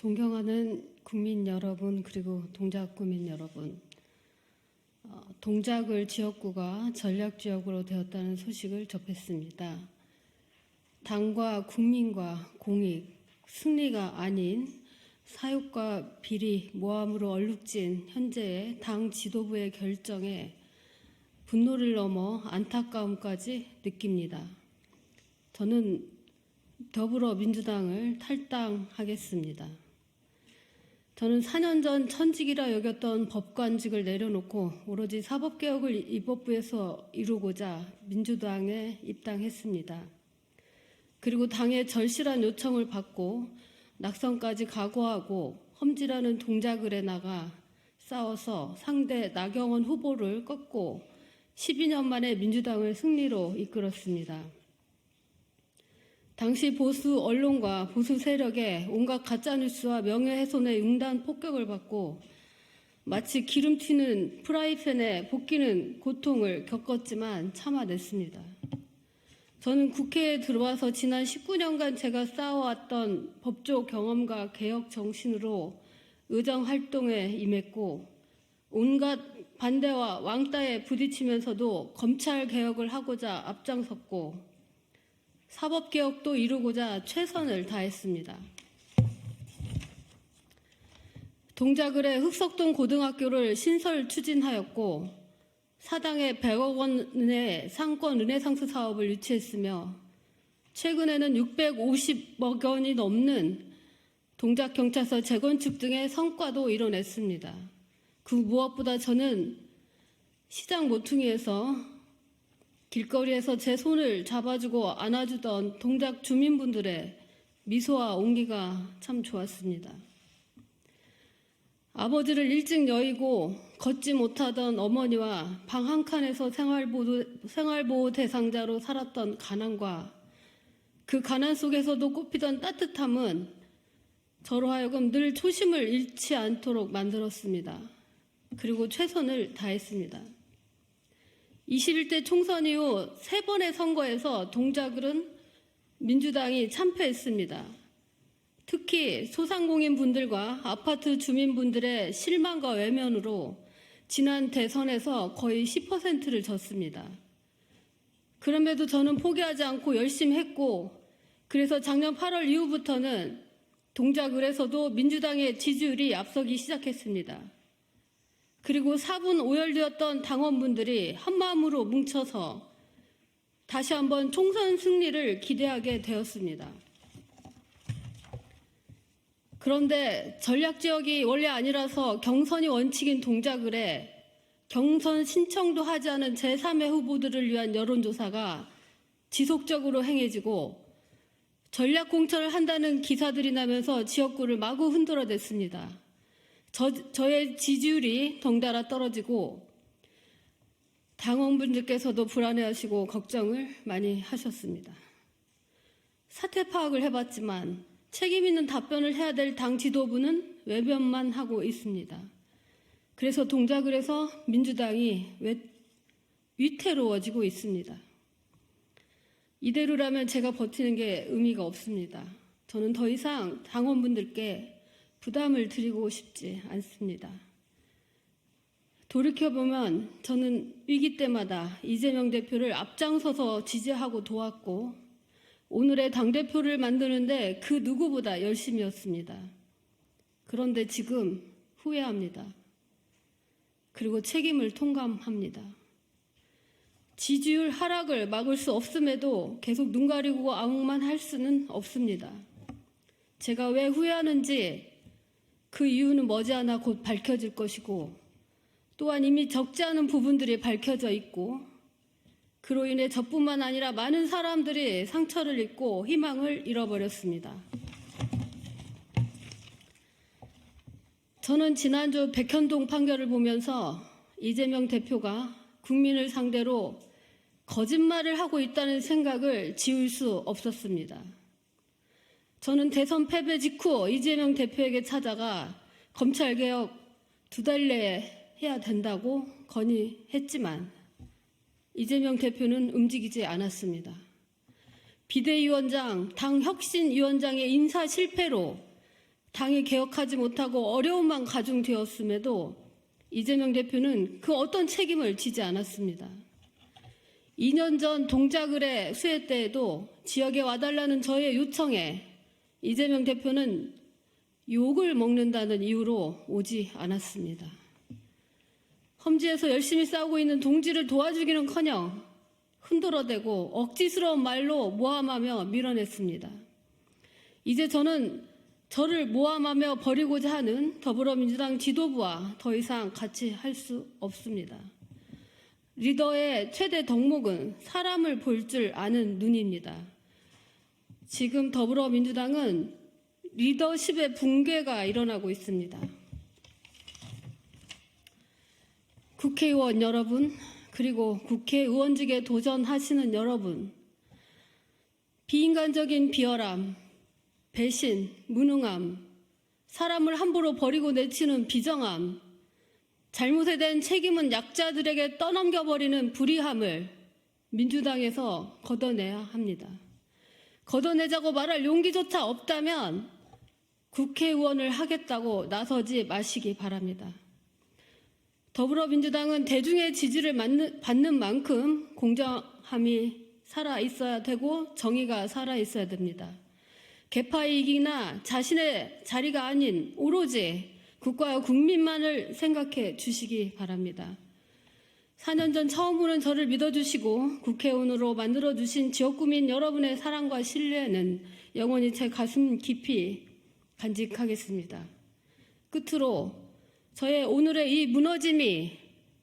존경하는 국민 여러분, 그리고 동작 구민 여러분, 동작을 지역구가 전략지역으로 되었다는 소식을 접했습니다. 당과 국민과 공익, 승리가 아닌 사욕과 비리, 모함으로 얼룩진 현재의 당 지도부의 결정에 분노를 넘어 안타까움까지 느낍니다. 저는 더불어민주당을 탈당하겠습니다. 저는 4년 전 천직이라 여겼던 법관직을 내려놓고 오로지 사법개혁을 입법부에서 이루고자 민주당에 입당했습니다. 그리고 당의 절실한 요청을 받고 낙선까지 각오하고 험지라는 동작을 해나가 싸워서 상대 나경원 후보를 꺾고 12년 만에 민주당을 승리로 이끌었습니다. 당시 보수 언론과 보수 세력의 온갖 가짜뉴스와 명예훼손의 융단 폭격을 받고 마치 기름 튀는 프라이팬에 볶이는 고통을 겪었지만 참아냈습니다. 저는 국회에 들어와서 지난 19년간 제가 쌓아왔던 법조 경험과 개혁 정신으로 의정 활동에 임했고 온갖 반대와 왕따에 부딪히면서도 검찰 개혁을 하고자 앞장섰고 사법개혁도 이루고자 최선을 다했습니다. 동작을의 흑석동 고등학교를 신설 추진하였고 사당에 100억 원의 상권 르네상스 사업을 유치했으며 최근에는 650억 원이 넘는 동작경찰서 재건축 등의 성과도 이뤄냈습니다. 그 무엇보다 저는 시장 모퉁이에서 길거리에서 제 손을 잡아주고 안아주던 동작 주민분들의 미소와 온기가 참 좋았습니다. 아버지를 일찍 여의고 걷지 못하던 어머니와 방 한 칸에서 생활보호 대상자로 살았던 가난과 그 가난 속에서도 꽃피던 따뜻함은 저로 하여금 늘 초심을 잃지 않도록 만들었습니다. 그리고 최선을 다했습니다. 21대 총선 이후 3번의 선거에서 동작을은 민주당이 참패했습니다. 특히 소상공인분들과 아파트 주민분들의 실망과 외면으로 지난 대선에서 거의 10%를 졌습니다. 그럼에도 저는 포기하지 않고 열심히 했고 그래서 작년 8월 이후부터는 동작을에서도 민주당의 지지율이 앞서기 시작했습니다. 그리고 4분 오열되었던 당원분들이 한마음으로 뭉쳐서 다시 한번 총선 승리를 기대하게 되었습니다. 그런데 전략지역이 원래 아니라서 경선이 원칙인 동작을에 경선 신청도 하지 않은 제3의 후보들을 위한 여론조사가 지속적으로 행해지고 전략공천을 한다는 기사들이 나면서 지역구를 마구 흔들어댔습니다. 저의 지지율이 덩달아 떨어지고 당원분들께서도 불안해하시고 걱정을 많이 하셨습니다. 사태 파악을 해봤지만 책임 있는 답변을 해야 될 당 지도부는 외면만 하고 있습니다. 그래서 동작을에서 민주당이 위태로워지고 있습니다. 이대로라면 제가 버티는 게 의미가 없습니다. 저는 더 이상 당원분들께 부담을 드리고 싶지 않습니다. 돌이켜보면 저는 위기 때마다 이재명 대표를 앞장서서 지지하고 도왔고 오늘의 당대표를 만드는데 그 누구보다 열심이었습니다. 그런데 지금 후회합니다. 그리고 책임을 통감합니다. 지지율 하락을 막을 수 없음에도 계속 눈 가리고 암묵만 할 수는 없습니다. 제가 왜 후회하는지 그 이유는 머지않아 곧 밝혀질 것이고 또한 이미 적지 않은 부분들이 밝혀져 있고 그로 인해 저뿐만 아니라 많은 사람들이 상처를 입고 희망을 잃어버렸습니다. 저는 지난주 백현동 판결을 보면서 이재명 대표가 국민을 상대로 거짓말을 하고 있다는 생각을 지울 수 없었습니다. 저는 대선 패배 직후 이재명 대표에게 찾아가 검찰개혁 2달 내에 해야 된다고 건의했지만 이재명 대표는 움직이지 않았습니다. 비대위원장, 당혁신위원장의 인사 실패로 당이 개혁하지 못하고 어려움만 가중되었음에도 이재명 대표는 그 어떤 책임을 지지 않았습니다. 2년 전 동작을의 수해 때에도 지역에 와달라는 저의 요청에 이재명 대표는 욕을 먹는다는 이유로 오지 않았습니다. 험지에서 열심히 싸우고 있는 동지를 도와주기는커녕 흔들어대고 억지스러운 말로 모함하며 밀어냈습니다. 이제 저는 저를 모함하며 버리고자 하는 더불어민주당 지도부와 더 이상 같이 할 수 없습니다. 리더의 최대 덕목은 사람을 볼 줄 아는 눈입니다. 지금 더불어민주당은 리더십의 붕괴가 일어나고 있습니다. 국회의원 여러분, 그리고 국회의원직에 도전하시는 여러분, 비인간적인 비열함, 배신, 무능함, 사람을 함부로 버리고 내치는 비정함, 잘못에 대한 책임은 약자들에게 떠넘겨버리는 불의함을 민주당에서 걷어내야 합니다. 걷어내자고 말할 용기조차 없다면 국회의원을 하겠다고 나서지 마시기 바랍니다. 더불어민주당은 대중의 지지를 받는 만큼 공정함이 살아있어야 되고 정의가 살아있어야 됩니다. 계파 이익이나 자신의 자리가 아닌 오로지 국가와 국민만을 생각해 주시기 바랍니다. 4년 전 처음 보는 저를 믿어주시고 국회의원으로 만들어주신 지역구민 여러분의 사랑과 신뢰는 영원히 제 가슴 깊이 간직하겠습니다. 끝으로 저의 오늘의 이 무너짐이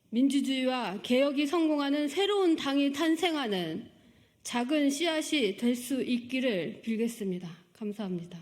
민주주의와 개혁이 성공하는 새로운 당이 탄생하는 작은 씨앗이 될 수 있기를 빌겠습니다. 감사합니다.